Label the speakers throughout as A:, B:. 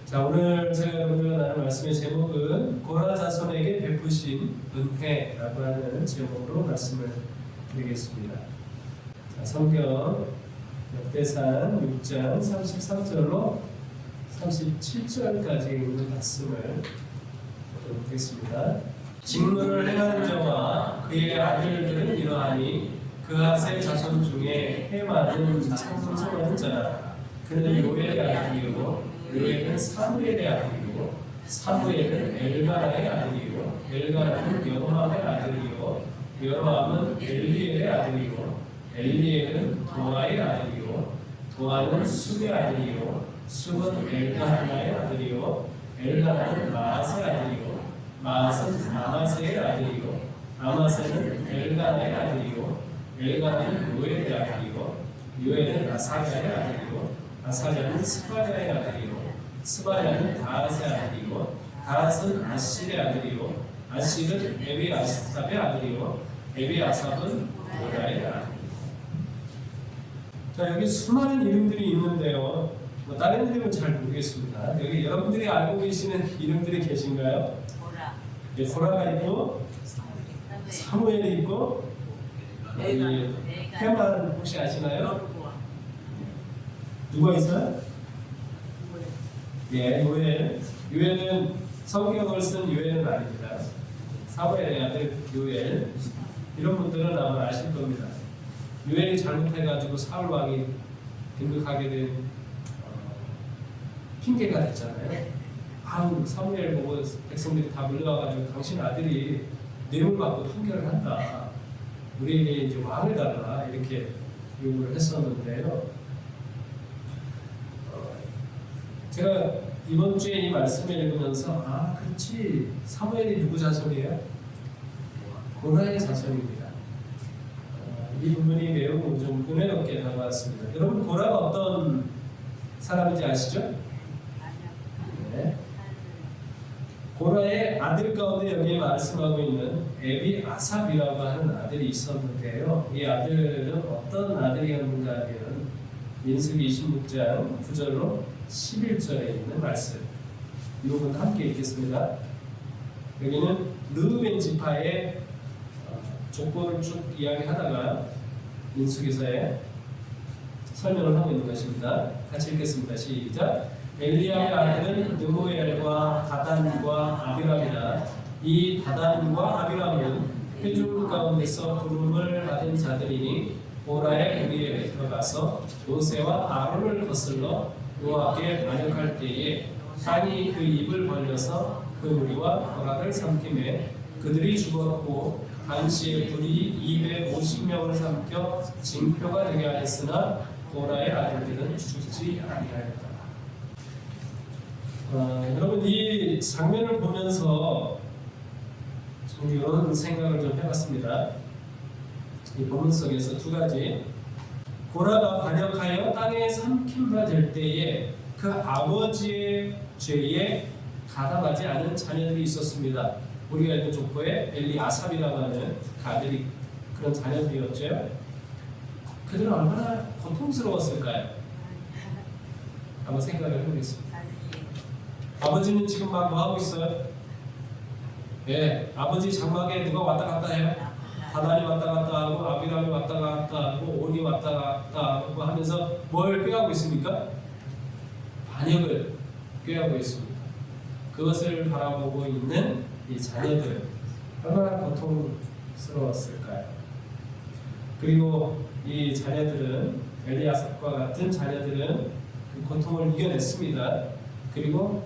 A: 자, 오늘 제가 여러분들과 나눌 말씀의 제목은 고라 자손에게 베푸신 은혜라고 하는 제목으로 말씀을 드리겠습니다. 자, 성경 역대상 6장 33절로 37절까지 있는 말씀을 보도록 하겠습니다. 직문을 행하는 자와 그의 아들들은 이러하니 그앗의 자손 중에 해마는 참소하는 자라. 그는 요엘의 아들이요 요엘은 사무엘의 아들이요 사무엘은 엘가나의 아들이요 엘가나는 여로함의 아들이요 여로함은 엘리엘의 아들이요 엘리엘은 도아의 아들이요 도아는 숲의 아들이요 숲은 엘가나의 아들이요 엘가나는 마아스의 아들이요 마아스는 아마스의 아들이요 아마스는 엘가나의 아들이요 엘가나는 요엘의 아들이요 요엘은 아사랴의 아들이요 아사랴는 스바랴의 아들이요 스바랴는 다앗의 아들이요 다앗은 아실의 아들이요 아실은 에비아삽의 아들이요 에비아삽은 모라의 아들이요. 자, 여기 수많은 이름들이 있는데요, 다른 이름은 잘 모르겠습니다. 여기 여러분들이 알고 계시는 이름들이 계신가요? 네, 고라가 있고 사무엘이 있고 해만 혹시 아시나요? 누가 있어요? 예, 요엘. 요엘은 성경을 쓴 요엘은 아닙니다. 사무엘의 아들 요엘. 이런 분들은 아마 아실 겁니다. 요엘이 잘못해가지고 사울 왕이 등극하게 된 핑계가 됐잖아요. 아우, 사무엘 보고 백성들이 다 물려와가지고 당신 아들이 뇌물 받고 통결을 한다. 우리에게 이제 왕을 달라 이렇게 요구를 했었는데요. 제가 이번 주에 이 말씀을 읽으면서 그렇지, 사무엘이 누구 자손이에요? 고라의 자손입니다. 이 부분이 매우 좀 은혜롭게 다가왔습니다. 여러분, 고라가 어떤 사람인지 아시죠? 네. 고라의 아들 가운데 여기에 말씀하고 있는 에비아삽이라고 하는 아들이 있었는데요. 이 아들은 어떤 아들이었는가 하면 민수기 26장 9절로 11절에 있는 말씀, 이 부분 함께 읽겠습니다. 여기는 르우벤 지파의 족보를 쭉 이야기하다가 민수기서에 설명을 하고 있는 것입니다. 같이 읽겠습니다. 시작. 엘리야의 아들은 느무엘과 다단과 아비람이다. 이 다단과 아비람은 회중 가운데서 부름을 받은 자들이니 고라의 무리에 들어가서 모세와 아론을 거슬러 여호와께 반역할 때에 땅이 그 입을 벌려서 그 무리와 고라를 삼키매 그들이 죽었고 당시에 불이 250명을 삼켜 징표가 되게 하였으나 고라의 아들들은 죽지 아니하였다. 여러분, 이 장면을 보면서 좀 이런 생각을 좀 해봤습니다. 이 본문 속에서 두 가지, 고라가 반역하여 땅에 삼킴바 될 때에 그 아버지의 죄에 가담하지 않은 자녀들이 있었습니다. 우리가 읽은 족보에 엘리아삽이라고 하는 그 아들이 그런 자녀들이었죠. 그들은 얼마나 고통스러웠을까요? 한번 생각을 해보겠습니다. 아버지는 지금 막 뭐 하고 있어요? 예, 아버지 장막에 누가 왔다 갔다 해요? 다단이 왔다 갔다 하고 아비람이 왔다 갔다 하고 온이 왔다 갔다 하고 하면서 뭘 꾀하고 있습니까? 반역을 꾀하고 있습니다. 그것을 바라보고 있는 이 자녀들, 얼마나 고통스러웠을까요? 그리고 이 자녀들은, 엘리아삽과 같은 자녀들은 그 고통을 이겨냈습니다. 그리고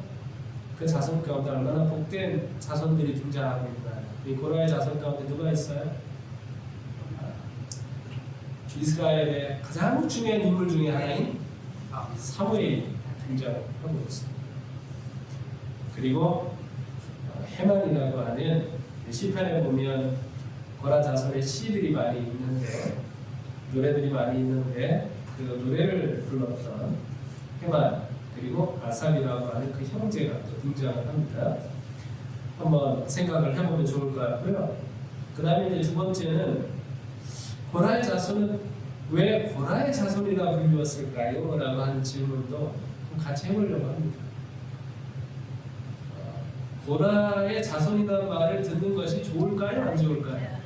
A: 그 자손 가운데 얼마나 복된 자손들이 등장하고 있나요? 이 고라의 자손 가운데 누가 있어요? 이스라엘의 가장 중요한 인물 중에 하나인 사무엘이 등장하고 있습니다. 그리고 해만이라고 하는 시편에 보면 고라 자손의 시들이 많이 있는데, 노래들이 많이 있는데 그 노래를 불렀던 해만, 그리고 아삽이라고 하는 그 형제가 또 등장을 합니다. 한번 생각을 해보면 좋을 것 같고요. 그 다음에 이제 두 번째는, 고라의 자손은 왜 고라의 자손이라 불렸을까요? 라고 하는 질문도 같이 해보려고 합니다. 고라의 자손이라는 말을 듣는 것이 좋을까요? 안 좋을까요?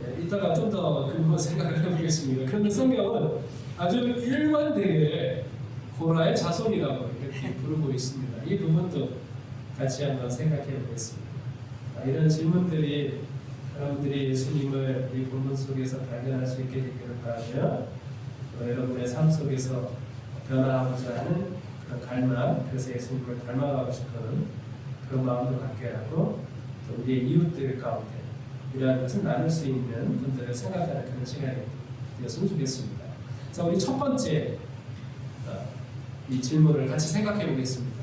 A: 네, 이따가 좀 더 그 생각을 해보겠습니다. 그런데 성경은 아주 일관되게 고라의 자손이라고 이렇게 부르고 있습니다. 이 부분도 같이 한번 생각해 보겠습니다. 이런 질문들이 여러분들이 예수님을 이 본문 속에서 발견할 수 있게 되기를 바라며 여러분의 삶 속에서 변화하고자 하는 그런 갈망, 그래서 예수님을 닮아가고 싶은 그런 마음도 갖게 하고 또 우리의 이웃들 가운데 이러한 것을 나눌 수 있는 분들을 생각하는 그런 시간이 되었으면 좋겠습니다. 자, 우리 첫 번째 이 질문을 같이 생각해 보겠습니다.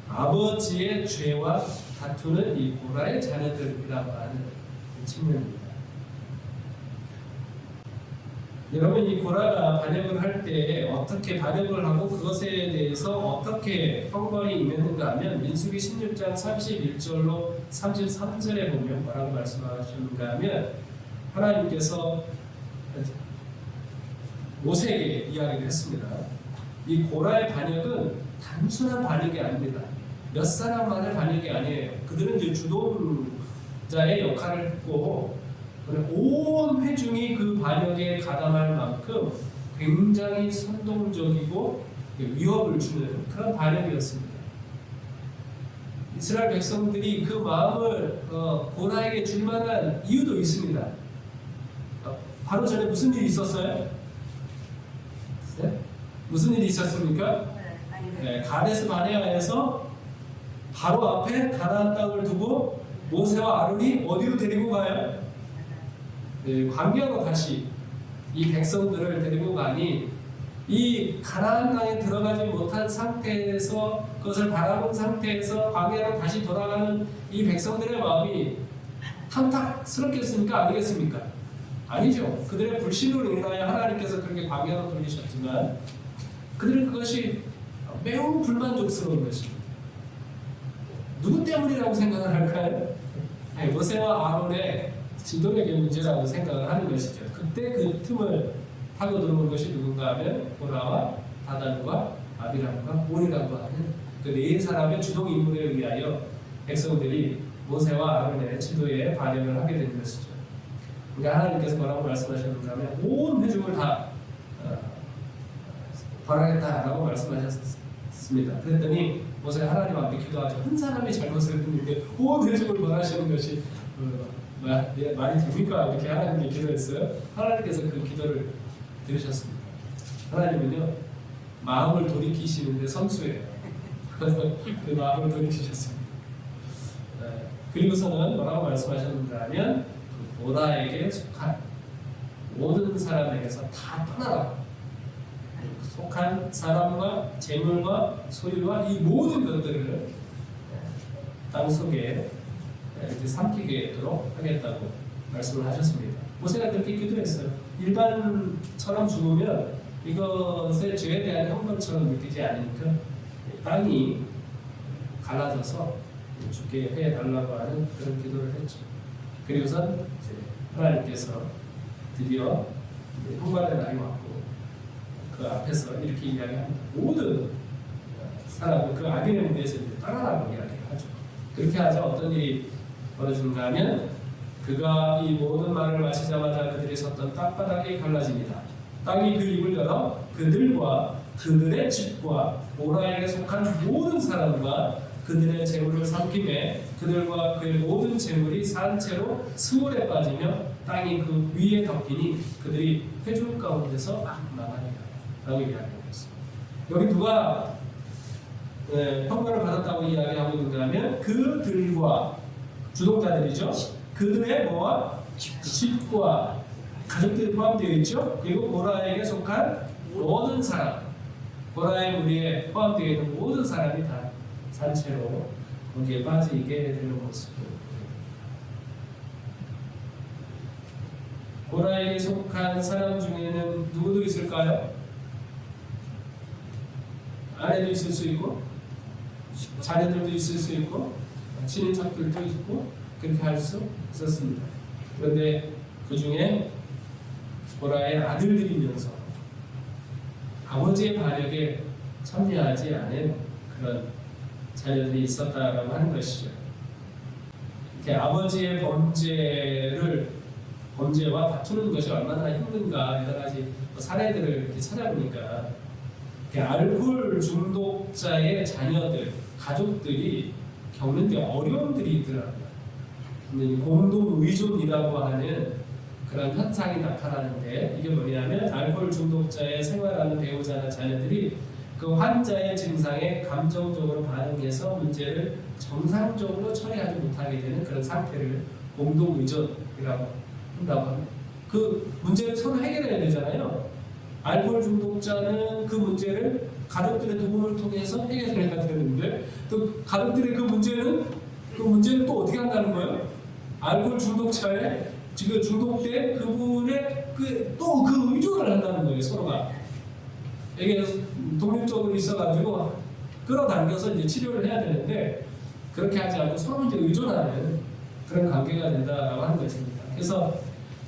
A: 아버지의 죄와 다투는 이 고라의 자녀들이라고 하는 측면입니다. 여러분, 이 고라가 반역을 할 때 어떻게 반역을 하고 그것에 대해서 어떻게 형벌이 임했는가 하면 민수기 16장 31절로 33절에 보면 뭐라고 말씀하셨는가 하면 하나님께서 모세에게 이야기를 했습니다. 이 고라의 반역은 단순한 반역이 아닙니다. 몇 사람만의 반역이 아니에요. 그들은 이제 주동자의 역할을 했고 온 회중이 그 반역에 가담할 만큼 굉장히 선동적이고 위협을 주는 그런 반역이었습니다. 이스라엘 백성들이 그 마음을 고라에게 줄 만한 이유도 있습니다. 바로 전에 무슨 일이 있었어요? 네? 무슨 일이 있었습니까? 네, 가데스 바네아에서 바로 앞에 가나안 땅을 두고 모세와 아론이 어디로 데리고 가요? 네, 광야로 다시 이 백성들을 데리고 가니 이 가나안 땅에 들어가지 못한 상태에서 그것을 바라본 상태에서 광야로 다시 돌아가는 이 백성들의 마음이 탐탁스럽겠습니까? 아니겠습니까? 아니죠. 그들의 불신으로 인하여 하나님께서 그렇게 광야로 돌리셨지만 그들은 그것이 매우 불만족스러운 것입니다. 누구 때문이라고 생각을 할까요? 네, 모세와 아론의 지도력의 문제라고 생각을 하는 것이죠. 그때 그 틈을 타고 들어온 것이 누군가 하면 고라와 다단과 아비람과 온이라고 하는 그 네 사람의 주동 인물에 의하여 백성들이 모세와 아론의 지도에 반역을 하게 된 것이죠. 그러니까 하나님께서 뭐라고 말씀하셨는가 하면 온 회중을 다 벌하겠다라고 말씀하셨습니다. 그랬더니 모세가 하나님 앞에 기도하죠. 한 사람이 잘못을 했는데 온 회중을 벌하시는 것이 말이 됩니까? 이렇게 하나님께 기도했어요. 하나님께서 그 기도를 들으셨습니다. 하나님은요 마음을 돌이키시는데 선수예요. 그 마음을 돌이키셨습니다. 그리고서는 뭐라고 말씀하셨는가 하면 고라에게 속한 모든 사람에게서 다 떠나라고, 속한 사람과 재물과 소유와 이 모든 것들을 땅속에 이렇게 삼키도록 하겠다고 말씀을 하셨습니다. 모세가 그렇게 기도했어요. 일반처럼 죽으면 이것의 죄에 대한 형벌처럼 느끼지 않으니까 땅이 갈라져서 죽게 해달라고 하는 그런 기도를 했죠. 그리고선 하나님께서 드디어 형벌의 날이 왔고 그 앞에서 이렇게 이야기합니다. 모든 사람은 그 악인의 무리에서 떠나라고 이야기하죠. 그렇게 하자 어떤 일이 벌어진가 하면 그가 이 모든 말을 마치자마자 그들이 섰던 땅바닥이 갈라집니다. 땅이 그 입을 열어 그들과 그들의 집과 고라에게 속한 모든 사람과 그들의 재물을 삼키매 그들과 그의 모든 재물이 산채로 스물에 빠지며 땅이 그 위에 덮이니 그들이 회중 가운데서 망하니라 라고 이야기하고 있습니다. 여기 누가 형벌을 받았다고 이야기하고 있는가 하면 그들과 주동자들이죠. 그들의 뭐와 집과 가족들이 포함되어 있죠. 그리고 고라에게 속한 모든 사람, 고라의 무리에 포함되어 있는 모든 사람이 다 산채로 거기에 빠지게 되는 모습입니다. 고라에게 속한 사람 중에는 누구도 있을까요? 아내도 있을 수 있고 자녀들도 있을 수 있고 친인척들도 있고 그렇게 할 수 있었습니다. 그런데 그 중에 고라의 아들들이면서 아버지의 반역에 참여하지 않은 그런 자녀들이 있었다라고 하는 것이죠. 이렇게 아버지의 범죄와 다투는 것이 얼마나 힘든가 여러 가지 사례들을 이렇게 찾아보니까 알코올 중독자의 자녀들, 가족들이 겪는 게 어려움들이 있더라고요. 공동 의존이라고 하는 그런 현상이 나타나는데 이게 뭐냐면 알코올 중독자의 생활하는 배우자나 자녀들이 그 환자의 증상에 감정적으로 반응해서 문제를 정상적으로 처리하지 못하게 되는 그런 상태를 공동 의존이라고 한다고 합니다. 그 문제를 서로 해결해야 되잖아요. 알코올 중독자는 그 문제를 가족들의 도움을 통해서 해결해야 되는데 또 가족들의 그 문제는 또 어떻게 한다는 거예요? 알코올 중독자의 지금 중독된 그분의 또 그 의존을 한다는 거예요. 서로가 이게 독립적으로 있어가지고 끌어당겨서 이제 치료를 해야 되는데 그렇게 하지 않고 서로 이제 의존하는 그런 관계가 된다라고 하는 것입니다. 그래서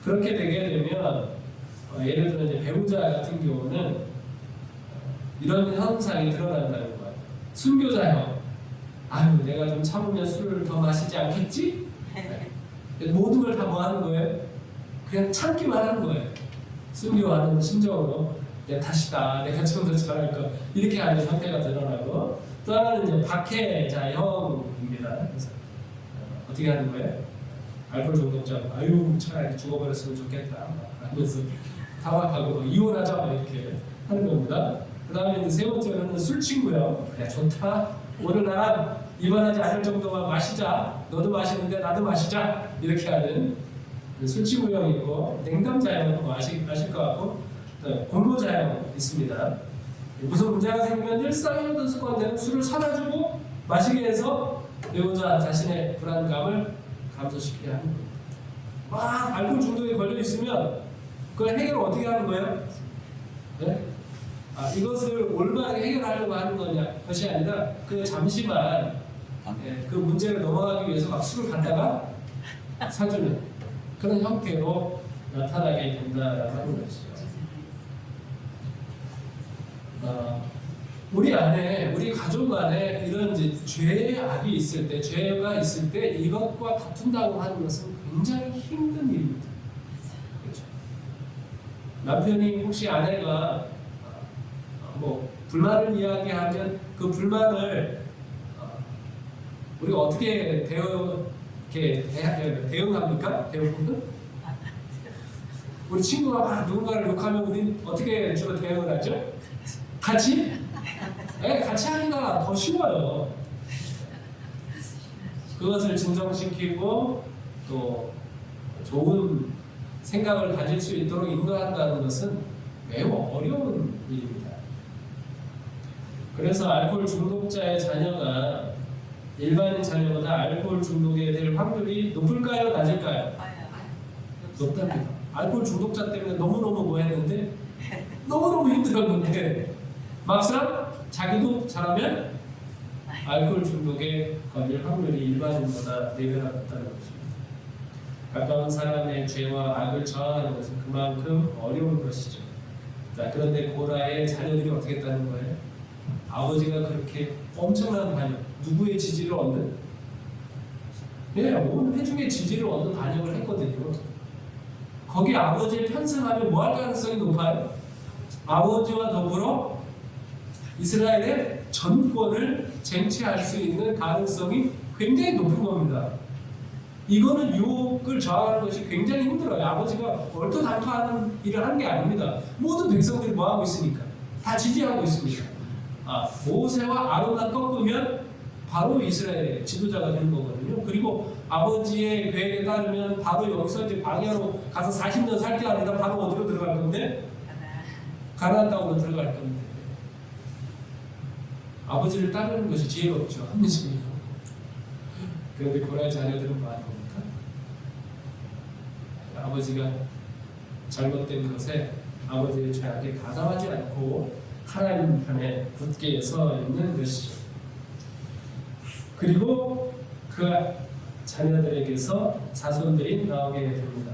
A: 그렇게 되게 되면 예를 들어 이제 배우자 같은 경우는 이런 현상이 드러난다는 거예요. 순교자형, 아유 내가 좀 참으면 술을 더 마시지 않겠지? 모든 걸 다 뭐 하는 거예요? 그냥 참기만 하는 거예요. 순교하는 심정으로 내 탓이다, 내가 좀 더 잘할 거 이렇게 하는 형태가 드러나고 또 하나는 이제 박해자형입니다. 그래서 어떻게 하는 거예요? 알코올 중독자, 아유 차라리 죽어버렸으면 좋겠다 하면서 타박하고 이혼하자 이렇게 하는 겁니다. 그 다음에 세 번째로는 술 친구요. 그래 좋다. 오늘 나랑 이혼하지 않을 정도만 마시자. 너도 마시는데 나도 마시자. 이렇게 하는 술 친구형 있고 냉담자형 뭐 아실 것 같고 공모자형 있습니다. 무슨 문제가 생기면 일상의 어떤 습관대로 술을 사다 주고 마시게 해서 배우자 자신의 불안감을 감소시키게 하는 겁니다. 막 알코올 중독에 걸려 있으면 그걸 해결을 어떻게 하는 거예요? 네? 이것을 올바르게 해결하려고 하는 것이 아니라 그 잠시만 그 문제를 넘어가기 위해서 막 술을 갖다가 사주는 그런 형태로 나타나게 된다라고 하는 것이죠. 우리 가족 안에 이런 이제 죄악이 있을 때, 죄가 있을 때 이것과 다툰다고 하는 것은 굉장히 힘든 일입니다. 그렇죠? 남편이 혹시 아내가 뭐 불만을 이야기하면 그 불만을 우리가 어떻게 대응합니까? 대응은? 우리 친구가 막 누군가를 욕하면 우리 어떻게 주로 대응을 하죠? 같이? 네, 같이 하니까 더 쉬워요. 그것을 진정시키고 또 좋은 생각을 가질 수 있도록 인도한다는 것은 매우 어려운 일입니다. 그래서 알코올 중독자의 자녀가 일반인 자녀보다 알코올 중독에 될 확률이 높을까요? 낮을까요? 높답니다. 알코올 중독자 때문에 너무너무 뭐 했는데 너무너무 힘들었는데 막상 자기도 잘하면 알코올 중독에 걸릴 확률이 일반인보다 4배나 높다는 것입니다. 가까운 사람의 죄와 악을 저항하는 것은 그만큼 어려운 것이죠. 자, 그런데 고라의 자녀들이 어떻게 했다는 거예요? 아버지가 그렇게 엄청난 반역, 누구의 지지를 얻는? 네, 온 회중의 지지를 얻는 반역을 했거든요. 거기 아버지의 편승하면 뭐 할 가능성이 높아요? 아버지와 더불어 이스라엘의 전권을 쟁취할 수 있는 가능성이 굉장히 높은 겁니다. 이거는 유혹을 저항하는 것이 굉장히 힘들어요. 아버지가 얼토당토하는 일을 하는 게 아닙니다. 모든 백성들이 뭐 하고 있으니까 다 지지하고 있습니다. 모세와 아론만 꺾으면 바로 이스라엘의 지도자가 되는 거거든요. 그리고 아버지의 계획에 따르면 바로 여기서 이제 광야로 가서 40년 살 게 아니라 바로 어디로 들어갈 건데? 가나안 땅으로 들어갈 건데. 아버지를 따르는 것이 지혜롭죠. 합리적이고. 그런데 고라의 자녀들은 뭐 하는 겁니까? 아버지가 잘못된 것에 아버지의 죄악에 가담하지 않고 하나님 편에 굳게 서 있는 것이죠. 그리고 그 자녀들에게서 자손들이 나오게 됩니다.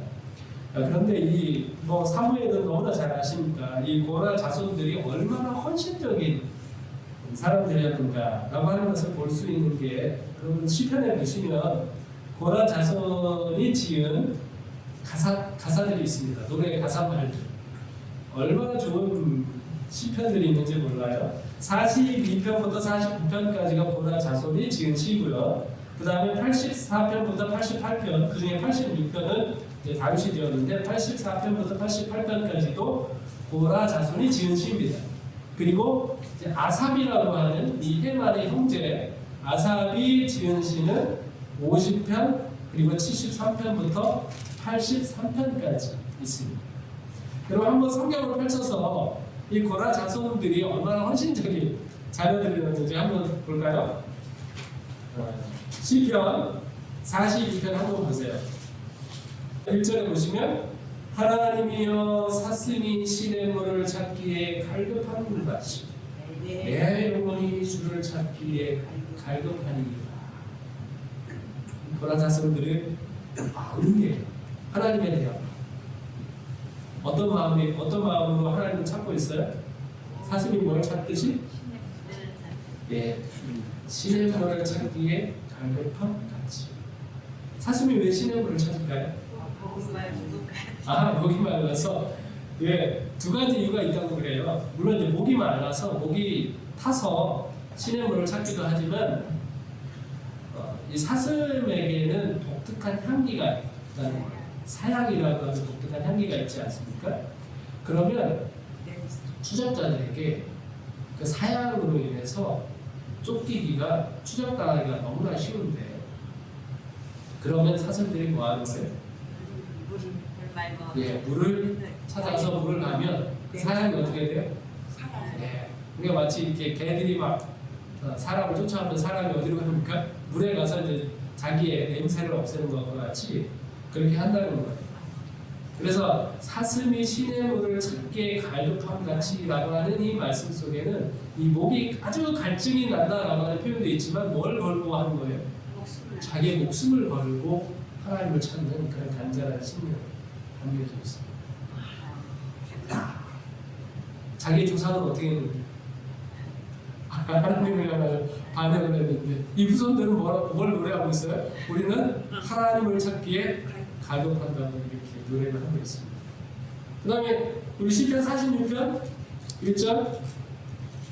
A: 그런데 이 사무엘은 너무나 잘 아십니까? 이 고라 자손들이 얼마나 헌신적인 사람들이었는가라고 하는 것을 볼 수 있는 게 여러분 시편에 보시면 고라 자손이 지은 가사들이 있습니다. 노래 가사말들 얼마나 좋은 시편들이 있는지 몰라요. 42편부터 49편까지가 고라 자손이 지은 시고요. 그 다음에 84편부터 88편, 그 중에 86편은 다윗이 되었는데 84편부터 88편까지도 고라 자손이 지은 시입니다. 그리고 이제 아삽이라고 하는 이 헤만의 형제 아삽이 지은 시는 50편 그리고 73편부터 83편까지 있습니다. 여러분 한번 성경을 펼쳐서 이 고라 자손들이 얼마나 헌신적인 자녀들이었는지 한번 볼까요? 시편 42편 한번 보세요. 1절에 보시면 하나님이여 사슴이 시냇물을 찾기에 갈급한 물같이 내 영혼이 주를 찾기에 갈급하니이다. 고라 자손들은 마음이 하나님에 대한 어떤 마음으로 하나님을 찾고 있어요? 사슴이 뭘 찾듯이? 예, 시냇물을 찾기에 갈급함 같이. 사슴이 왜 시냇물을 찾을까요? 목이 말라서. 예, 두 가지 이유가 있다고 그래요. 물론 이제 목이 말라서 목이 타서 시냇물을 찾기도 하지만 이 사슴에게는 독특한 향기가 있다는 거예요. 사향이라고 하는 독특한 향기가 있지 않습니까? 그러면 추적자들에게 그 사향으로 인해서 쫓기기가 추적당하기가 너무나 쉬운데 그러면 사슴들이 뭐 하는 거예요? 예, 물을 찾아서 물을 가면 그 사향이 어떻게 돼요? 예, 그게 마치 이렇게 개들이 막 사람을 쫓아오면 사람이 어디로 갑니까? 물에 가서 이제 자기의 냄새를 없애는 것과 같이 그렇게 한다는 거예요. 그래서 사슴이 시냇물을 찾기에 갈급함 같이라고 하는 이 말씀 속에는 이 목이 아주 갈증이 난다라고 하는 표현도 있지만 뭘 걸고 하는 거예요? 자기의 목숨을 걸고 하나님을 찾는 그런 간절한 심령이 담겨져 있습니다. 자기의 조상은 어떻게 했는데? 하나님을 향하여 반역을 했는데 이 후손들은 뭘 노래하고 있어요? 우리는 하나님을 찾기에 갈급한다고 이렇게 노래를 하고 있습니다. 그 다음에 우리 시편 46편 1절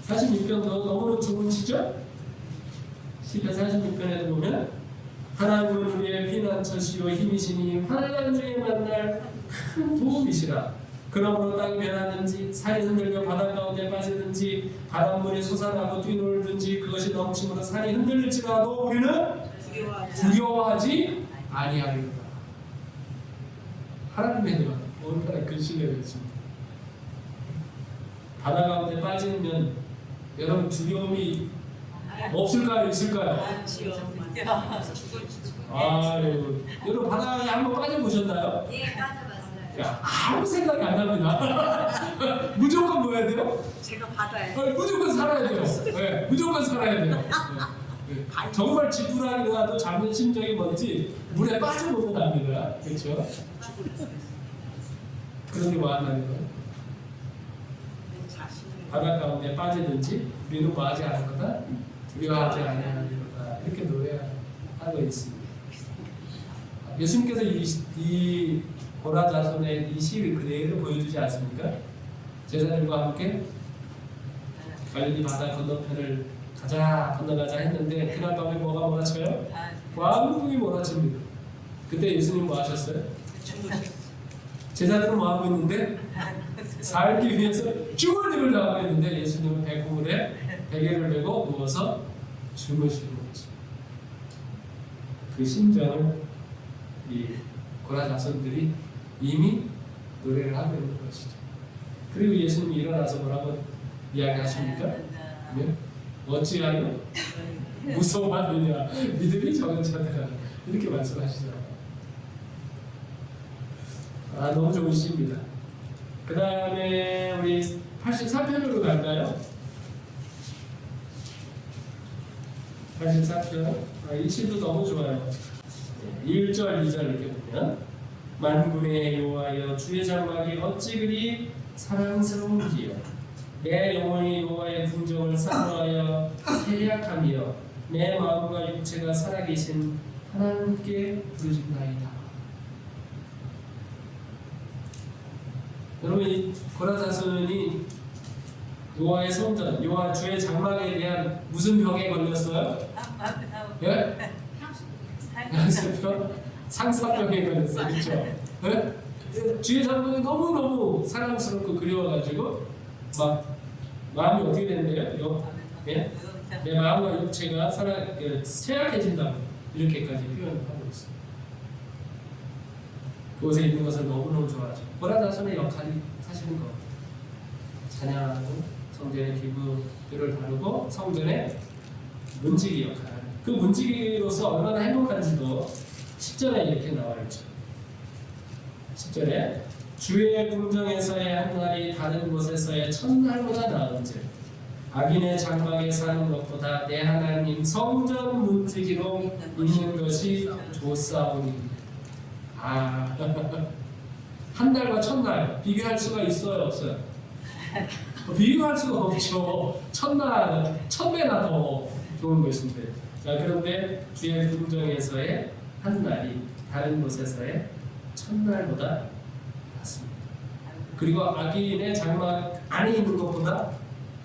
A: 46편도 너무나 좋은 시죠? 시편 46편에도 보면 하나님은 우리의 피난처시요 힘이시니 환난 중에 만날 큰 도움이시라. 그러므로 땅이 변하든지 산이 흔들려 바다 가운데 빠지든지 바닷물이 솟아나고 뛰놀든지 그것이 넘침으로 산이 흔들릴지라도 우리는 두려워하지 아니하리로다. 하나님에 대한 얼마나 큰 신뢰가 있습니다. 바다 가운데 빠지면 여러분 두려움이 없을까요? 있을까요? 여러분 바다에 한번 빠져보셨나요?
B: 예, 빠져봤어요.
A: 야, 아무 생각이 안 납니다. 무조건 뭐 해야 돼요?
B: 제가 바다에
A: 무조건 살아야 돼요. 네, 무조건 살아야 돼요. 네. 정말 지푸라기라도 잡는 심정이 뭔지 물에 빠져보면 압니다. 그렇죠? 그런데 뭐 한다는 거예요? 바다 가운데 빠지든지 우리는 뭐 하지 않을 거다? 두려워하지 아니하리로다. 이렇게 노래하고 있습니다. 예수님께서 이 고라 자손의 이 시를 그대로 보여주지 않습니까? 제자들과 함께 갈릴리 바다 건너편을 건너가자 했는데 그날 밤에 뭐가 몰아쳐요? 광풍이 몰아칩니다. 그때 예수님 뭐 하셨어요? 제자들은 뭐 하고 있는데? 살기 위해서 죽을 일을 당하고 있는데 예수님은 배꼽에 베개를 메고 누워서 주무시고 있습니다. 그 심정을 이 고라 자손들이 이미 노래를 하고 있는 것이죠. 그리고 예수님이 일어나서 뭐라고 이야기하십니까? 네? 어찌하여 무서워하느냐 믿음이 적은 자들아 이렇게 말씀하시잖아요. 너무 좋은 시입니다. 그 다음에 우리 84편으로 갈까요? 84편 이 시도 너무 좋아요. 1절 2절 이렇게 보면 만군의 여호와여 주의 장막이 어찌 그리 사랑스러운지요 내 영혼이 여호와의 궁정을 사모하여 세약하며 내 마음과 육체가 살아계신 하나님께 부르짖나이다. 여러분, 이 고라 자손이 여호와의 성전, 여호와 주의 장막에 대한 무슨 병에 걸렸어요? 예? 상습병? 상사병에 걸렸어요. 그렇죠? 예? 주의 장막이 너무너무 사랑스럽고 그리워가지고 막 마음이 어떻게 된대요? 예? 내 마음과 육체가 쇠약해진다고 이렇게까지 표현하고 있어요. 그곳에 있는 것을 너무너무 좋아하죠. 고라 자손의 역할이 사실은 거 찬양하고 성전의 기구들을 다루고 성전의 문지기 역할. 그 문지기로서 얼마나 행복한지도 10절에 이렇게 나와 있죠. 10절에 주의 궁정에서의 한 날이 다른 곳에서의 첫날보다 나은즉 악인의 장막에 사는 것보다 내 하나님 성전 문지기로 있는 것이 좋사오니. 한 달과 첫날 비교할 수가 있어요, 없어요? 비교할 수가 없죠. 첫날, 1000배나 더 좋은 것인데. 자, 그런데 주의 궁정에서의 한 날이 다른 곳에서의 첫날보다 낫습니다. 그리고 악인의 장막 안에 있는 것보다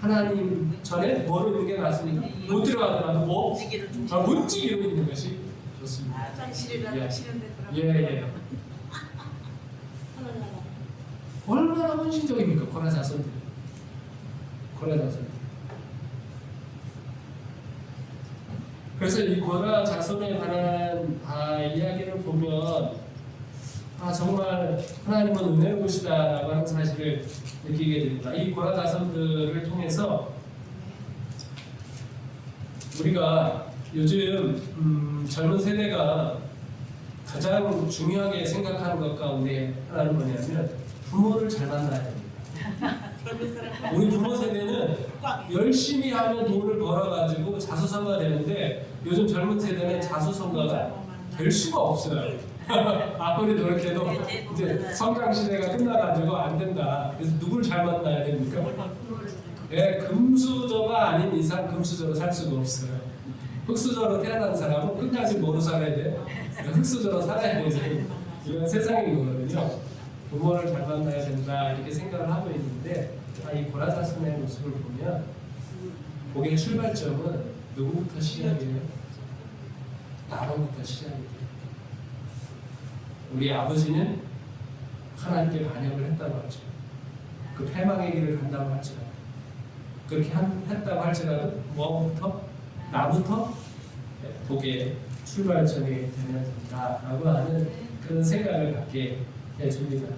A: 하나님 전에 뭐로 있는 게 낫습니까? 못 들어가더라도 문지기로 있는 것이 좋습니다. 예. 얼마나 헌신적입니까, 고라 자손들. 그래서 이 고라 자손에 관한 이야기를 보면 정말 하나님은 은혜로우시다라고 하는 사실을 느끼게 됩니다. 이 고라 자손들을 통해서 우리가 요즘 젊은 세대가 가장 중요하게 생각하는 것 가운데 하나는 뭐냐면 부모를 잘 만나야 됩니다. 우리 부모 세대는 열심히 하면 돈을 벌어가지고 자수성가가 되는데 요즘 젊은 세대는 자수성가가 될 수가 없어요. 아무리 노력해도 이제 성장 시대가 끝나가지고 안 된다. 그래서 누굴 잘 만나야 됩니까? 예, 금수저가 아닌 이상 금수저로 살 수가 없어요. 흙수저로 태어난 사람은 끝까지 뭐로 살아야 돼요? 흙수저로 살아야 되는 이런 세상인 거거든요. 부모를 잘 만나야 된다 이렇게 생각을 하고 있는데 이 고라 자손의 모습을 보면 복의 출발점은 누구부터 시작이에요? 나로부터 시작이에요. 우리 아버지는 하나님께 반역을 했다고 하죠. 그 패망의 길을 간다고 할지라도 그렇게 했다고 할지라도 뭐부터? 나부터 복의 출발점이 되면 된다라고 하는 그런 생각을 갖게 해줍니다.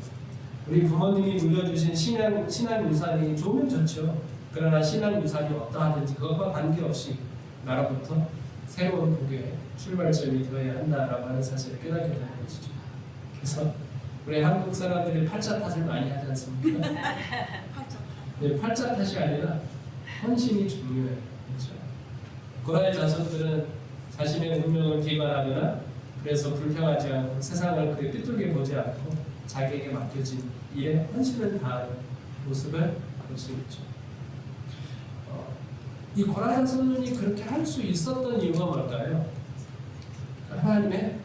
A: 우리 부모님이 물려주신 신앙 유산이 좋으면 좋죠. 그러나 신앙 유산이 어떠하든지 그것과 관계없이 나로부터 새로운 복의 출발점이 되어야 한다라고 하는 사실을 깨닫게 되는 것이죠. 그래서 우리 한국 사람들이 팔자 탓을 많이 하지 않습니까? 네, 팔자 탓이 아니라 헌신이 중요해요. 그렇죠? 고라의 자손들은 자신의 운명을 기반하거나 그래서 불평하지 않고 세상을 그리 삐뚤게 보지 않고 자기에게 맡겨진 일에 헌신을 다하는 모습을 볼 수 있죠. 이 고라 자손이 그렇게 할 수 있었던 이유가 뭘까요? 하나님의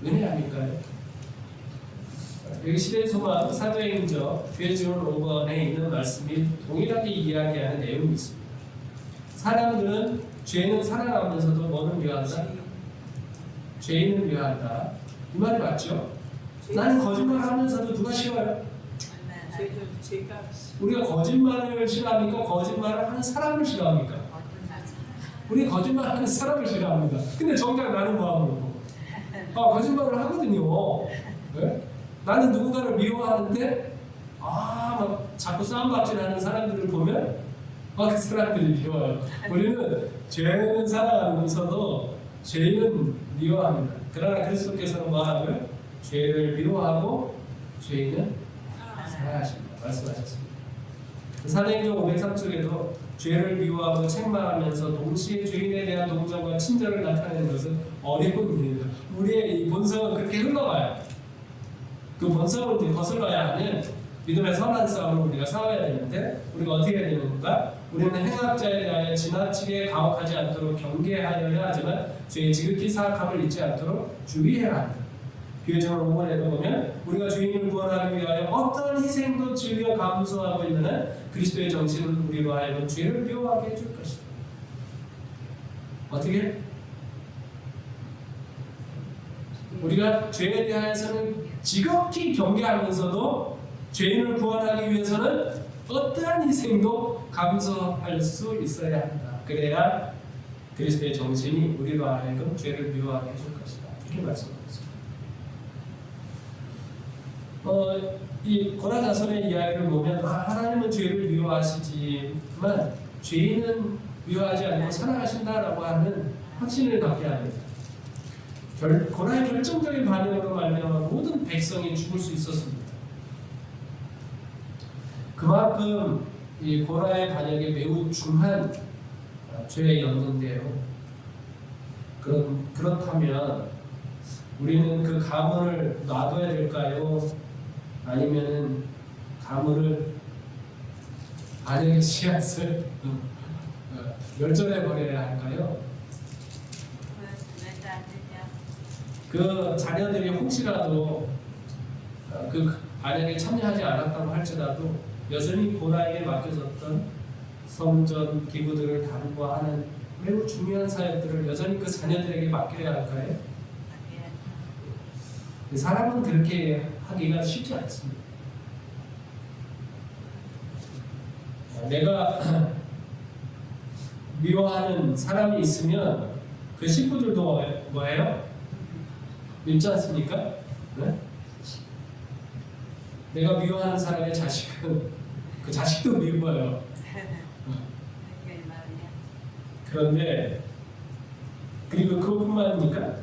A: 은혜 아닐까요? 여기 시대의 소망 사도행전 교회 지원 5권에 있는 말씀이 동일하게 이야기하는 내용이 있습니다. 사람들은 죄는 살아가면서도 뭐는 미워한다? 죄인은 미워한다. 이 말이 맞죠? 나는 거짓말하면서도 누가 싫어요? 우리가 거짓말을 싫어합니까? 거짓말을 하는 사람을 싫어합니까? 우리 거짓말하는 사람을 싫어합니다. 근데 정작 나는 뭐하고 거짓말을 하거든요. 네? 나는 누군가를 미워하는데 막 자꾸 싸움박질하는 사람들을 보면 그 사람들이 미워요. 우리는 죄는 살아가면서도 죄인은 미워합니다. 그러나 그리스도께서는 뭐하고요? 죄를 미워하고 죄인은 사랑하십니다. 말씀하셨습니다. 사도행전 503쪽에도 죄를 미워하고 책망하면서 동시에 죄인에 대한 동정과 친절을 나타내는 것은 어려운 일입니다. 우리의 이 본성은 그렇게 흘러가요. 그 본성을 이제 거슬러야 하는 믿음의 선한 싸움을 우리가 싸워야 되는데 우리가 어떻게 해야 되는가? 우리는 행악자에 대하여 지나치게 가혹하지 않도록 경계하여야 하지만 죄의 지극히 사악함을 잊지 않도록 주의해야 한다. 교회정을 5번에도 보면 우리가 주인을 구원하기 위하여 어떤 희생도 즐겨 감수하고 있는 한 그리스도의 정신은 우리로 하여금 죄를 미워하게 해줄 것이다. 어떻게? 우리가 죄에 대해서는 지극히 경계하면서도 죄인을 구원하기 위해서는 어떠한 희생도 감수할 수 있어야 한다. 그래야 그리스도의 정신이 우리로 하여금 죄를 미워하게 해줄 것이다. 이렇게 말씀하셨습니다. 이 고라자손의 이야기를 보면 하나님은 죄를 미워하시지만 죄인은 미워하지 않고 사랑하신다라고 하는 확신을 갖게 합니다. 고라의 결정적인 반응으로 말미암아 모든 백성이 죽을 수 있었습니다. 그만큼 이 고라의 반역이 매우 중한 죄였는데요. 그렇다면 우리는 그 가문을 놔둬야 될까요? 아니면은 가문을 반역의 씨앗을 멸절해 버려야 할까요? 그 자녀들이 혹시라도 그 반역에 참여하지 않았다고 할지라도 여전히 고라에게 맡겨졌던 성전 기구들을 다루고 하는 매우 중요한 사역들을 여전히 그 자녀들에게 맡겨야 할까요? 사람은 그렇게 하기가 쉽지 않습니다. 내가 미워하는 사람이 있으면 그 식구들도 뭐예요? 믿지 않습니까? 네? 내가 미워하는 사람의 자식은 그 자식도 미워요. 그런데 그리고 그것뿐만입니까?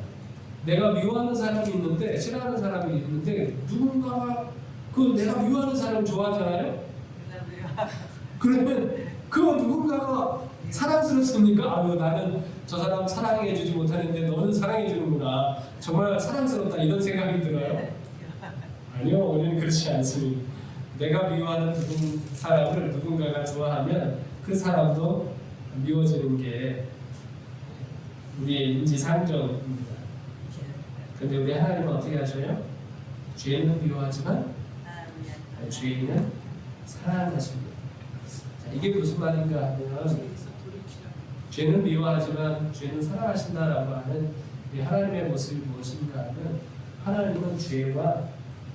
A: 내가 미워하는 사람이 있는데 싫어하는 사람이 있는데 누군가가 그 내가 미워하는 사람을 좋아하잖아요. 그러면 그 누군가가 사랑스럽습니까? 아유 나는 저 사람 사랑해주지 못하는데 너는 사랑해주는구나. 정말 사랑스럽다 이런 생각이 들어요. 아니요, 우리는 그렇지 않습니다. 내가 미워하는 사람을 누군가가 좋아하면 그 사람도 미워지는 게 우리의 인지상정입니다. 그런데 우리 하나님은 어떻게 하셔요? 죄는 미워하지만 죄인은 사랑하십니다. 이게 무슨 말인가 하면 죄는 미워하지만 죄는 사랑하신다라고 하는 하나님의 모습이 무엇인가 하면 하나님은 죄와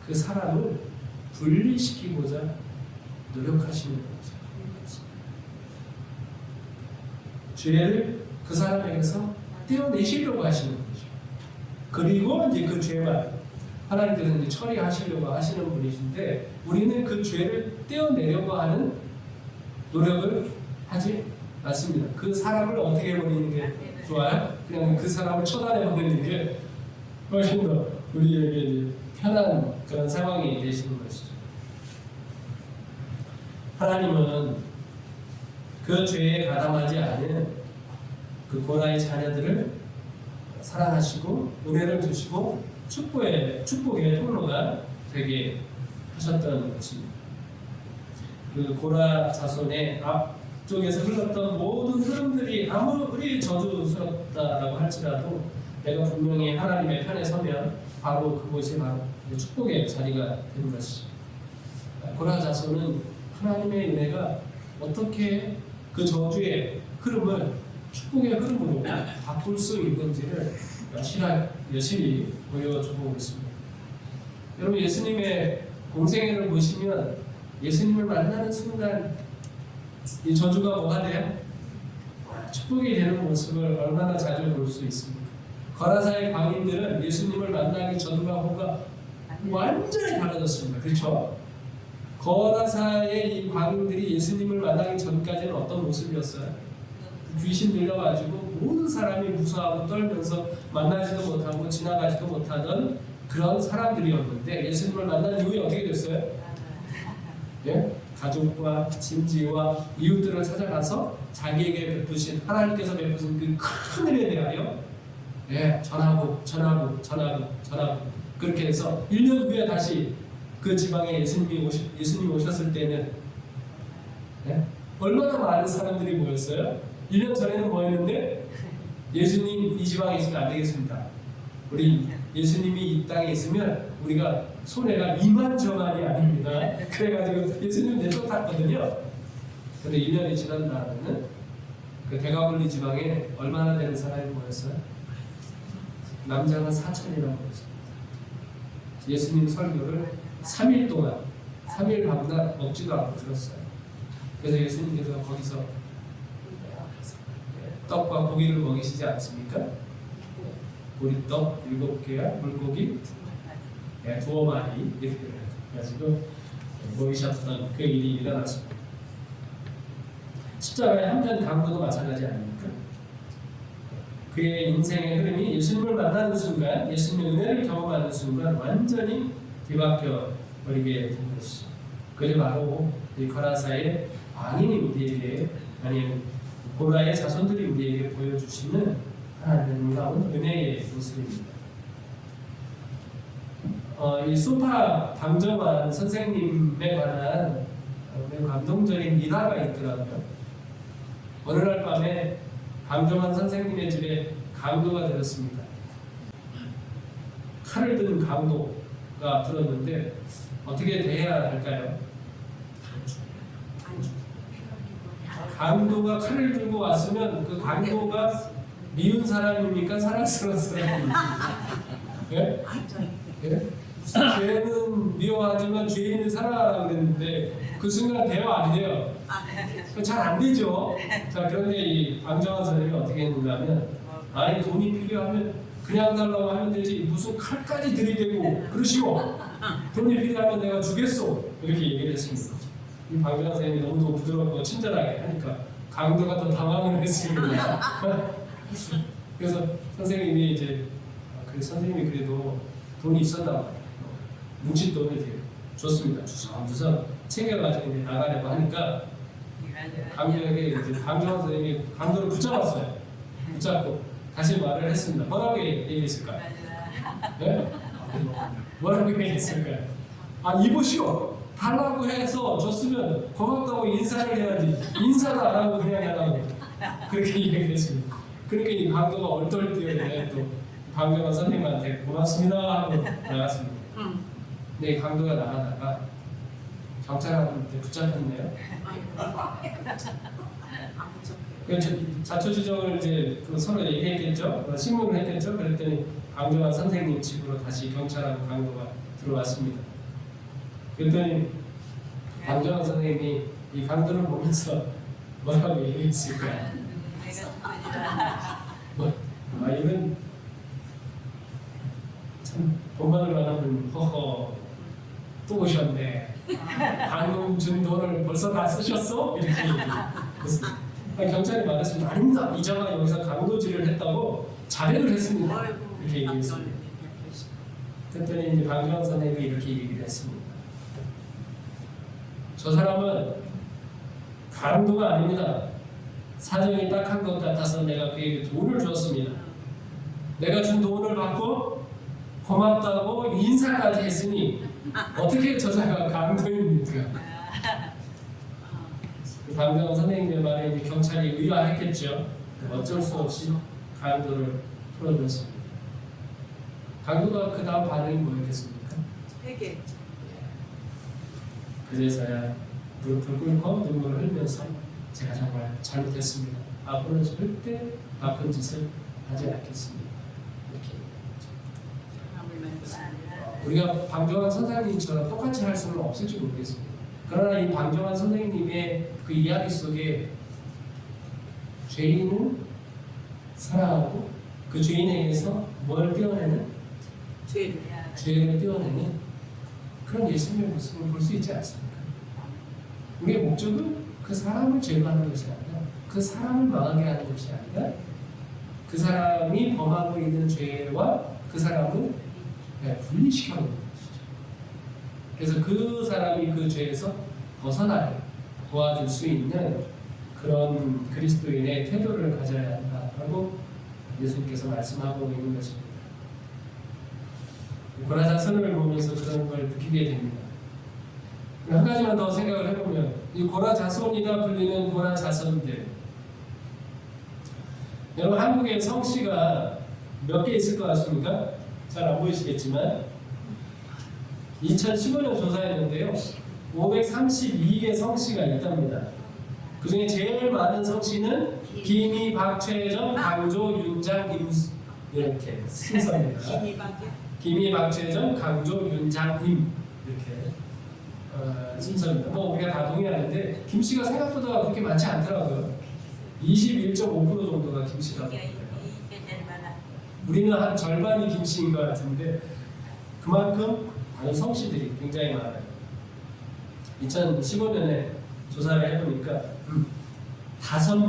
A: 그 사람을 분리시키고자 노력하시는 거죠. 죄를 그 사람에게서 떼어내시려고 하시는 거죠. 그리고 이제 그 죄만 하나님께서 이제 처리하시려고 하시는 분이신데 우리는 그 죄를 떼어내려고 하는 노력을 하지 않습니다. 그 사람을 어떻게 해버리는 게 좋아요? 그냥 그 사람을 처단해버리는 게 훨씬 더 우리에게 편한 그런 상황이 되시는 것이죠. 하나님은 그 죄에 가담하지 않은 그 고라의 자녀들을 사랑하시고 은혜를 주시고 축복의 통로가 되게 하셨던 것입니다. 그 고라 자손의 앞쪽에서 흘렀던 모든 흐름들이 아무리 저주스럽다라고 할지라도 내가 분명히 하나님의 편에 서면 바로 그곳이 바로 축복의 자리가 되는 것이죠. 고라 자손은 하나님의 은혜가 어떻게 그 저주의 흐름을 축복의 흐름으로 바꿀 수 있는지를 여실히 보여주고 있습니다. 여러분 예수님의 공생애를 보시면 예수님을 만나는 순간 이 저주가 뭐가 돼요? 축복이 되는 모습을 얼마나 자주 볼 수 있습니까? 거라사의 광인들은 예수님을 만나기 전과 후가 완전히 달라졌습니다. 그렇죠? 거라사의 이 광인들이 예수님을 만나기 전까지는 어떤 모습이었어요? 귀신 들려가지고 모든 사람이 무서워하고 떨면서 만나지도 못하고 지나가지도 못하던 그런 사람들이었는데 예수님을 만난 이후에 어떻게 됐어요? 예? 가족과 친지와 이웃들을 찾아가서 자기에게 베푸신 하나님께서 베푸신 그 큰 은혜에 대하여 전하고 그렇게 해서 1년 후에 다시 그 지방에 예수님이 오셨을 때는 네? 얼마나 많은 사람들이 모였어요? 1년 전에는 뭐였는데 예수님 이 지방에 있으면 안 되겠습니다. 우리 예수님이 이 땅에 있으면 우리가 손해가 이만저만이 아닙니다. 그래가지고 예수님 내쫓았거든요. 근데 1년이 지난 다음에는 그 대가볼리 지방에 얼마나 되는 사람이 모였어요? 남자가 4천이나 모였습니다. 예수님 설교를 3일 동안 3일 밤낮 먹지도 않고 들었어요. 그래서 예수님께서 거기서 떡과 고기를 먹이시지 않습니까? 보리떡 7개와 물고기 2마리 이렇게 가지고 모이셨던 그 일이 일어났습니다. 십자가의 한편 강도도 마찬가지 아닙니까? 그의 인생의 흐름이 예수님을 만나는 순간, 예수님의 은혜를 경험하는 순간 완전히 뒤바뀌어 버리게 된 것이죠. 그게 바로 이 거라사의 왕인이 우리에게, 아니면 고라의 자손들이 우리에게 보여주시는 하나님의 놀라운 은혜의 모습입니다. 이 소파 방정환 선생님에 관한 매우 감동적인 일화가 있더라고요. 어느 날 밤에 방정환 선생님의 집에 강도가 들었습니다. 칼을 든 강도가 들었는데 어떻게 대해야 할까요? 강도가 칼을 들고 왔으면 그 강도가 미운 사람입니까? 사랑스러운 사람입니까? 네? 네? 죄는 미워하지만 죄인은 사랑하라고 그랬는데 그 순간 대화 안 돼요. 잘 안 되죠. 자, 그런데 이 방정환 선생님이 어떻게 했는가 하면, 아니 돈이 필요하면 그냥 달라고 하면 되지 무슨 칼까지 들이대고 그러시오. 돈이 필요하면 내가 주겠소. 이렇게 얘기를 했습니다. 이 방정환 선생님이 너무 부드럽고 친절하게 하니까 강도가 더 당황을 했습니다. 그래서 선생님이 이제 선생님이 그래도 돈이 있었나 봐요. 뭉친 돈을 이제 줬습니다. 주서 챙겨가지고 이제 나가려고 하니까 강도에게 이제 방정환 선생님이 강도를 붙잡았어요. 붙잡고 다시 말을 했습니다. 뭐라고 얘기했을까요? 네? 뭐라고 얘기했을까요? 아, 이보시오. 달라고 해서 줬으면 고맙다고 인사를 해야지. 인사도 안 하고 그냥 하라고 그렇게 얘기했습니다. 그러니까 이 강도가 얼떨뛰어야 또 방정환 선생님한테 고맙습니다 하고 나갔습니다. 근데 이 강도가 나가다가 경찰한테 붙잡혔네요. 자초지종을 이제 서로 얘기했겠죠. 신문을 했겠죠. 그랬더니 방정환 선생님 집으로 다시 경찰하고 강도가 들어왔습니다. 그랬더니 방정환 선생님이 이 강도를 보면서 뭐라고 얘기했을까요? 이건 참 돈 받을 만한 분, 허허 또 오셨네. 방금 준 돈을 벌써 다 쓰셨어? 이렇게 얘기했습니다. 경찰이 말했습니다. 아닙니다. 이자가 여기서 강도질을 했다고 자백을 했습니다. 이렇게 얘기했습니다. 그랬더니 이제 방정환 선생님이 이렇게 얘기를 했습니다. 저 사람은 강도가 아닙니다. 사정이 딱한 것 같아서 내가 그에게 돈을 줬습니다. 내가 준 돈을 받고 고맙다고 인사까지 했으니 어떻게 저자가 강도입니까? 방정환 선생님의 말에 이제 경찰이 의아했겠죠. 어쩔 수 없이 강도를 풀어줬습니다. 강도가 그 다음 반응이 뭐였겠습니까?
B: 회개.
A: 그제서야 무릎을 꿇고 눈물을 흘면서 제가 정말 잘못했습니다. 앞으로는 절대 나쁜 짓을 하지 않겠습니다. 이렇게 우리가 방정환 선생님처럼 똑같이 할 수는 없을지 모르겠습니다. 그러나 이 방정환 선생님의 그 이야기 속에 죄인은 사랑하고 그 죄인에게서 뭘 떼어내는? 죄를 떼어내는 그런 예수님의 모습을 볼 수 있지 않습니까? 우리의 목적은 그 사람을 제거하는 것이 아니라 그 사람을 망하게 하는 것이 아니라 그 사람이 범하고 있는 죄와 그 사람을 분리시켜놓는 것이죠. 그래서 그 사람이 그 죄에서 벗어나게 도와줄 수 있는 그런 그리스도인의 태도를 가져야 한다고 예수님께서 말씀하고 있는 것입니다. 고라자 선을 보면서 그런 걸 느끼게 됩니다. 한 가지만 더 생각을 해보면 이 고라 자손이라 불리는 고라 자손들, 여러분 한국에 성씨가 몇 개 있을 것 같습니까? 잘 안 보이시겠지만 2015년 조사했는데요, 532개 성씨가 있답니다. 그 중에 제일 많은 성씨는 김희, 박최정, 강조, 윤장, 임 이렇게 순서입니다. 김희, 박최정, 강조, 윤장, 임 이렇게 순서입니다. 뭐 우리가 다 동의하는데 김씨가 생각보다 그렇게 많지 않더라고요. 21.5% 정도가 김씨라고. 우리는 한 절반이 김씨인 것 같은데 그만큼 다른 성씨들이 굉장히 많아요. 2015년에 조사를 해보니까 5명이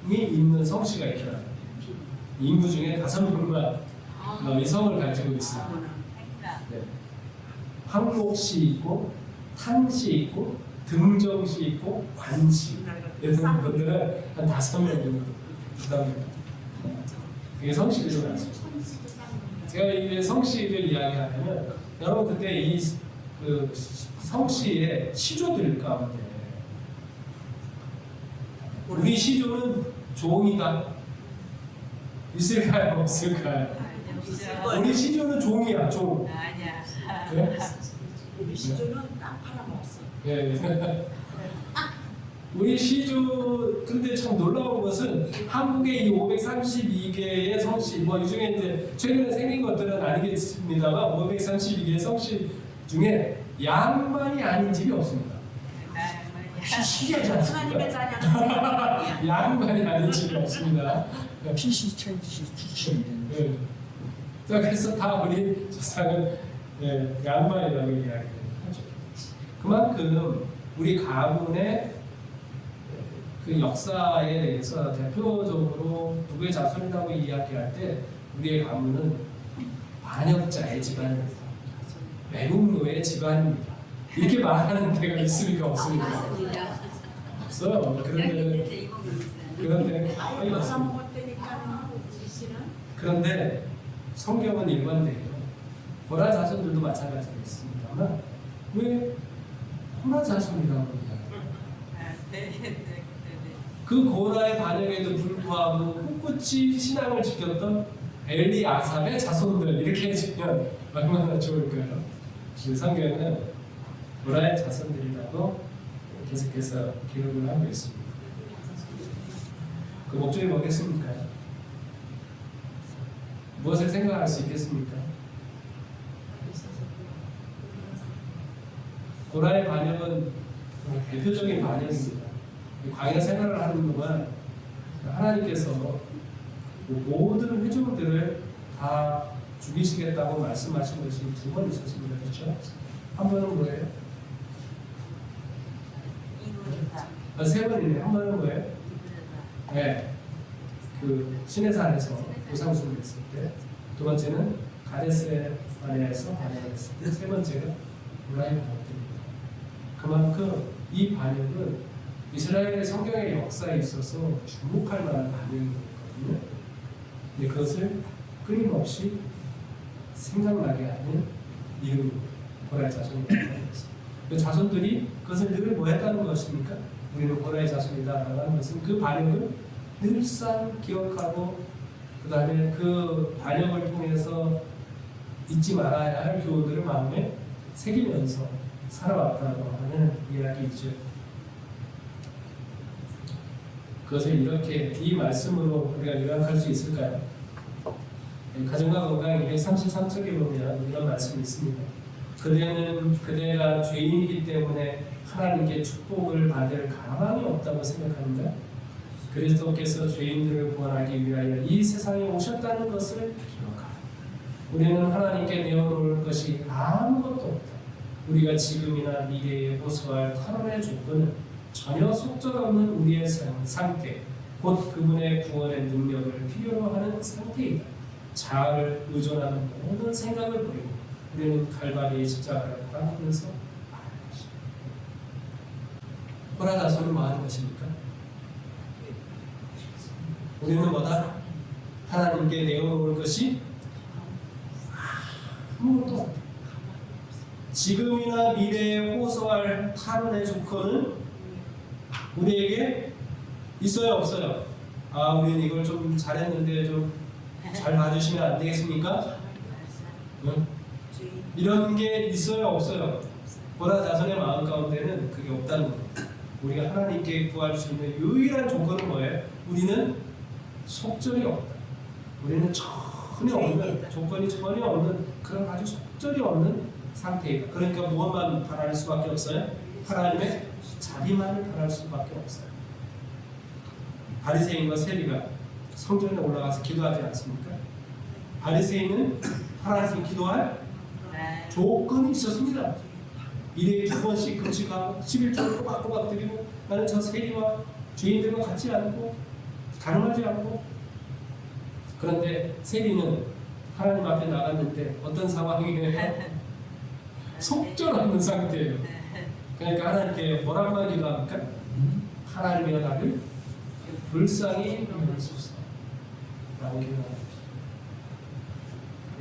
A: 있는 성씨가 있더라고요. 인구 중에 5명만 이 성을 가지고 있습니다. 네. 황록씨 있고, 탄씨 있고, 등정씨 있고, 관씨 이런 분들은 한 5명 정도 부담입니다. 그게 성씨들이 많습니다. 제가 이 성씨들 이야기하면 여러분 그때 이 성씨의 시조들 가운데 우리 시조는 종이다 있을까요? 없을까요? 우리 시조는 종이야, 종.
B: 아니야.
A: 네?
C: 우리 시조는 땅 팔아먹었어.
A: 예. 우리 시조, 근데 참 놀라운 것은 한국의 이 532개의 성씨, 뭐 이 중에 이제 최근에 생긴 것들은 아니겠습니다만 532개의 성씨 중에 양반이 아닌 집이 없습니다. 신기하지 않습니까?
C: 하나님의 자녀는
A: 양반이 아닌 집이 없습니다.
D: 피시천시 출신인데
A: 네. 자, 그래서 다 우리 조상은 양반이라고 이야기하죠. 그만큼 우리 가문의 그 역사에 대해서 대표적으로 누구의 자손이라고 이야기할 때 우리의 가문은 반역자의 집안입니다. 매국노의 집안입니다. 이렇게 말하는 데가 있습니까? 없습니까? 없어요. 그런데
C: 아이 받아 먹었다니까.
A: 그런데 성경은 일관돼요. 고라 자손들도 마찬가지로 있습니다만 왜 고라 자손이라고 이야기해요? 그 고라의 반역에도 불구하고 꿋꿋이 신앙을 지켰던 엘리 아삽의 자손들 이렇게 해주면 얼마나 좋을까요? 성경은 고라의 자손들이라고 계속해서 기록을 하고 있습니다. 그 목적이 뭐겠습니까? 무엇을 생각할 수 있겠습니까? 고라의 반역은 대표적인 반역입니다. 광야 생활을 하는 동안 하나님께서 모든 회중들을 다 죽이시겠다고 말씀하신 것이 2번 있었습니다. 그렇죠? 한 번은 뭐예요? 3번이네요. 한 번은 뭐예요? 네, 그 시내산에서 우상숭배를 했을 때, 2번째는 가데스 바네아에서 반역을 했을 때, 3번째가 고라의 반역입니다. 그만큼 이 반역은 이스라엘의 성경의 역사에 있어서 주목할 만한 반응이거든요. 근데 그것을 끊임없이 생각나게 하는 이름이 고라의 자손이라고 합니다. 그 자손들이 그것을 늘 뭐 했다는 것입니까? 우리는 고라의 자손이다라고 하는 것은 그 반응을 늘상 기억하고 그 다음에 그 반응을 통해서 잊지 말아야 할 교훈들을 마음에 새기면서 살아왔다고 하는 이야기이죠. 그것을 이렇게 이 말씀으로 우리가 요약할 수 있을까요? 가정과 건강 233쪽에 보면 이런 말씀이 있습니다. 그대가 죄인이기 때문에 하나님께 축복을 받을 가망이 없다고 생각합니다. 그리스도께서 죄인들을 구원하기 위하여 이 세상에 오셨다는 것을 기억하라. 우리는 하나님께 내어놓을 것이 아무것도 없다. 우리가 지금이나 미래에 호소할 탈원의 조건은 전혀 속절없는 우리의 상태, 곧 그분의 구원의 능력을 필요로 하는 상태이다. 자아를 의존하는 모든 생각을 버리고 우리는 칼바리의 십자가를 바라보면서 말할 것이다. 고라 자손은 뭐 하는 것입니까? 우리는 뭐다? 하나님께 내어놓을 것이 아무것도 없다. 지금이나 미래에 호소할 탈원의 조건은 우리에게 있어요, 없어요? 아, 우리는 이걸 좀 잘했는데 좀 잘 봐주시면 안 되겠습니까? 응? 이런 게 있어요, 없어요? 고라 자손의 마음 가운데는 그게 없다는 겁니다. 우리가 하나님께 구할 수 있는 유일한 조건은 뭐예요? 우리는 속절이 없다. 우리는 전혀 없는, 조건이 전혀 없는 그런 아주 속절이 없는 상태이다. 그러니까 무엇만 바랄 수밖에 없어요? 하나님의 자비만을 바랄 수밖에 없어요. 바리새인과 세리가 성전에 올라가서 기도하지 않습니까? 바리새인은 하나님께 기도할 조건이 있었습니다. 일에 2번씩 금식하고 11조를 꼬박꼬박 드리고 나는 저 세리와 죄인들과 같지 않고 가늠하지 않고. 그런데 세리는 하나님 앞에 나갔는데 어떤 상황이에요? 속절없는 상태예요. 그러니까 하나님께 뭐라고만 기도합니까? 하나님이여 나를 불쌍히 여기소서 라고 기도합니다.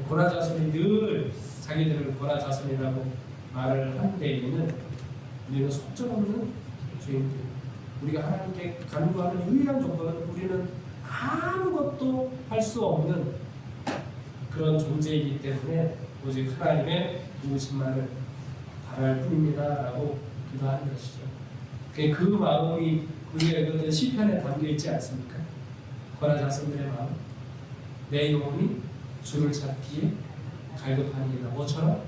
A: 고라 자손이 늘 자기들을 고라 자손이라고 말을 한 데에는 우리는 속절없는 죄인들, 우리가 하나님께 간구하는 유일한 조건은 우리는 아무것도 할 수 없는 그런 존재이기 때문에 오직 하나님의 도우심만을 바랄 뿐입니다 라고 기도하는 것이죠. 그 마음이 우리가 읽었던 시편에 담겨 있지 않습니까? 고라 자손들의 마음, 내 영혼이 주를 찾기에 갈급하니이다. 뭐처럼?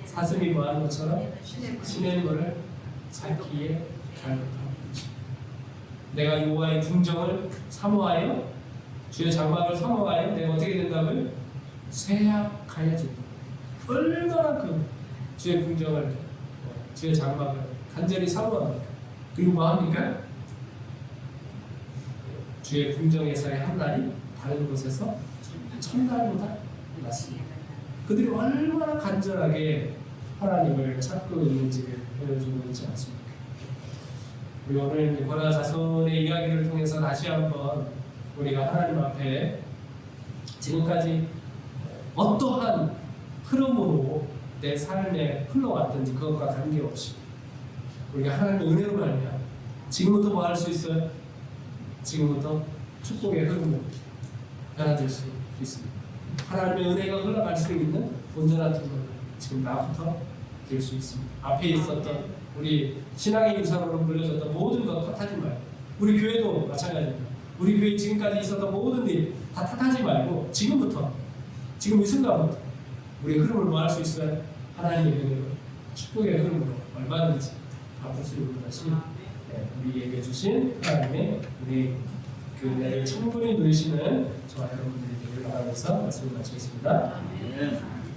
A: 사슴이 뭐하는 것처럼 시냇물을 찾기에 갈급하는 것이죠. 내가 여호와의 궁정을 사모하여 주의 장막을 사모하여 내가 어떻게 된다고요? 쇠약하여진다. 얼마나 그 주의 궁정을, 주의 장막을 간절히 사모합니까? 그리고 뭐합니까? 주의 궁정에서의 한 날이 다른 곳에서 천날보다 낫습니다. 그들이 얼마나 간절하게 하나님을 찾고 있는지를 보여주고 있지 않습니까? 우리 오늘 고라 자손의 이야기를 통해서 다시 한번 우리가 하나님 앞에 지금까지 어떠한 흐름으로 내 삶에 흘러왔든지 그것과 관계없이 우리가 하나님의 은혜로 말미암아 지금부터 뭐 할 수 있어요? 지금부터 축복의 흐름으로 변화될 수 있습니다. 하나님의 은혜가 흘러갈 수 있는 온전한 통로를 지금 나부터 될 수 있습니다. 앞에 있었던 우리 신앙의 유산으로 불려졌던 모든 것 탓하지 말고, 우리 교회도 마찬가지입니다. 우리 교회 지금까지 있었던 모든 일 다 탓하지 말고 지금부터, 지금 이 순간부터 우리 흐름을 뭐 할 수 있어요? 하나님의 은혜로, 축복의 흐름으로 얼마든지 바꿀 수 있는 것이 우리에게 주신 하나님의 은혜입니다. 그 은혜를 충분히 누리시는 저와 여러분들이 되길 바라면서 말씀을 마치겠습니다.
C: 아멘.